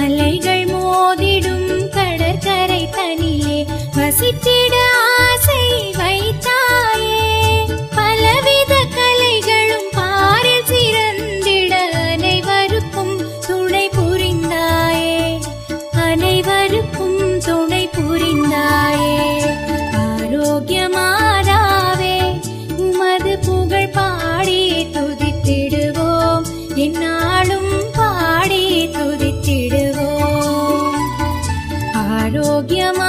அலைகள் மோதிடும் கடற்கரை தனிலே வசித்திட ஆசை வைத்தாயே. பலவித கலைகளும் பாரில் சிறந்திட அனைவருக்கும் துணை புரிந்தாயே, அனைவருக்கும் துணை புரிந்தாயே. ஆரோக்கிய மாதாவே, உமது புகழ் பாடி துதித்திடுவோம், எந்நாளும் பாடி துதித்திடுவோம். ஆரோக்கியமா